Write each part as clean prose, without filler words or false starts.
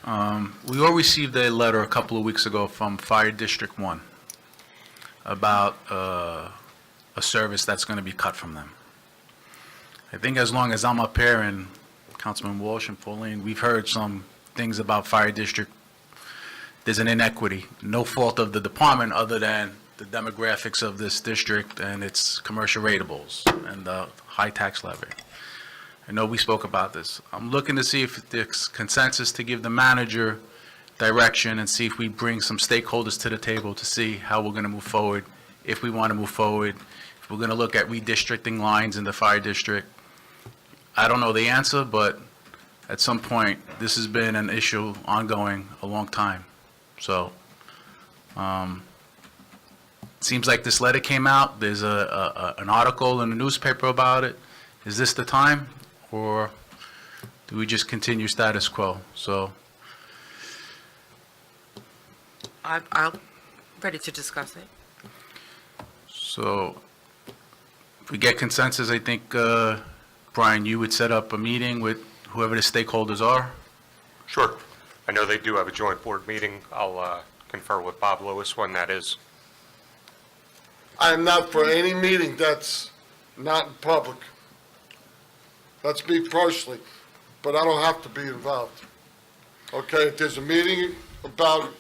We all received a letter a couple of weeks ago from Fire District 1 about a service that's going to be cut from them. I think as long as I'm up here, and Councilman Walsh and Pauline, we've heard some things about Fire District. There's an inequity, no fault of the department other than the demographics of this district and its commercial ratables and the high tax levy. I know we spoke about this. I'm looking to see if there's consensus to give the manager direction and see if we bring some stakeholders to the table to see how we're going to move forward, if we want to move forward, if we're going to look at redistricting lines in the fire district. I don't know the answer, but at some point, this has been an issue ongoing a long time. So, seems like this letter came out. There's an article in the newspaper about it. Is this the time, or do we just continue status quo? So, I'm ready to discuss it. so if we get consensus, I think, Brian, you would set up a meeting with whoever the stakeholders are. Sure. I know they do have a joint board meeting. I'll confer with Bob Lewis when that is. I am not for any meeting that's not in public. That's me personally, but I don't have to be involved. Okay, if there's a meeting about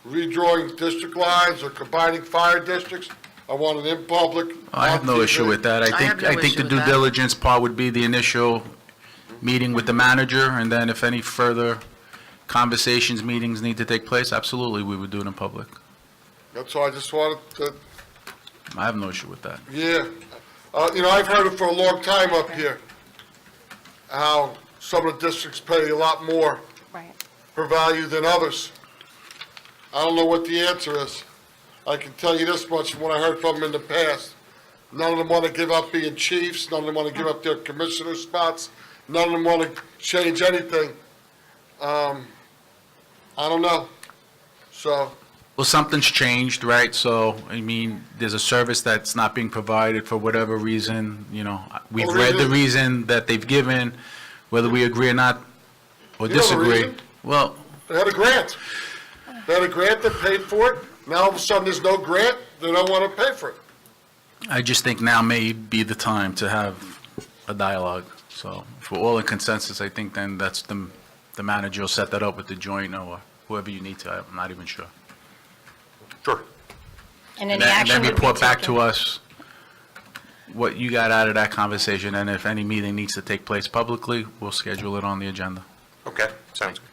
redrawing district lines or combining fire districts, I want it in public. I have no issue with that. I have no I think issue the with due that. diligence part would be the initial meeting with the manager, and then if any further conversations, meetings need to take place, absolutely, we would do it in public. That's all I just wanted to, I have no issue with that. yeah. I've heard it for a long time up here, how some of the districts pay a lot more Right. per value than others. I don't know what the answer is. I can tell you this much from what I heard from them in the past. None of them want to give up being chiefs, none of them want to give up their commissioner spots, none of them want to change anything. I don't know. So, Well, something's changed, right? So, I mean, there's a service that's not being provided for whatever reason, we've Well, read the reason- reason that they've given, whether we agree or not, or You know the disagree. reason? Well, they had a grant. They had a grant, they paid for it. Now all of a sudden there's no grant, they don't want to pay for it. I just think now may be the time to have a dialogue. So, if we're all in consensus, I think then that's the manager will set that up with the joint or whoever you need to, I'm not even sure. Sure. And And any then action would be report back taken. to us what you got out of that conversation, and if any meeting needs to take place publicly, we'll schedule it on the agenda. Okay, sounds good.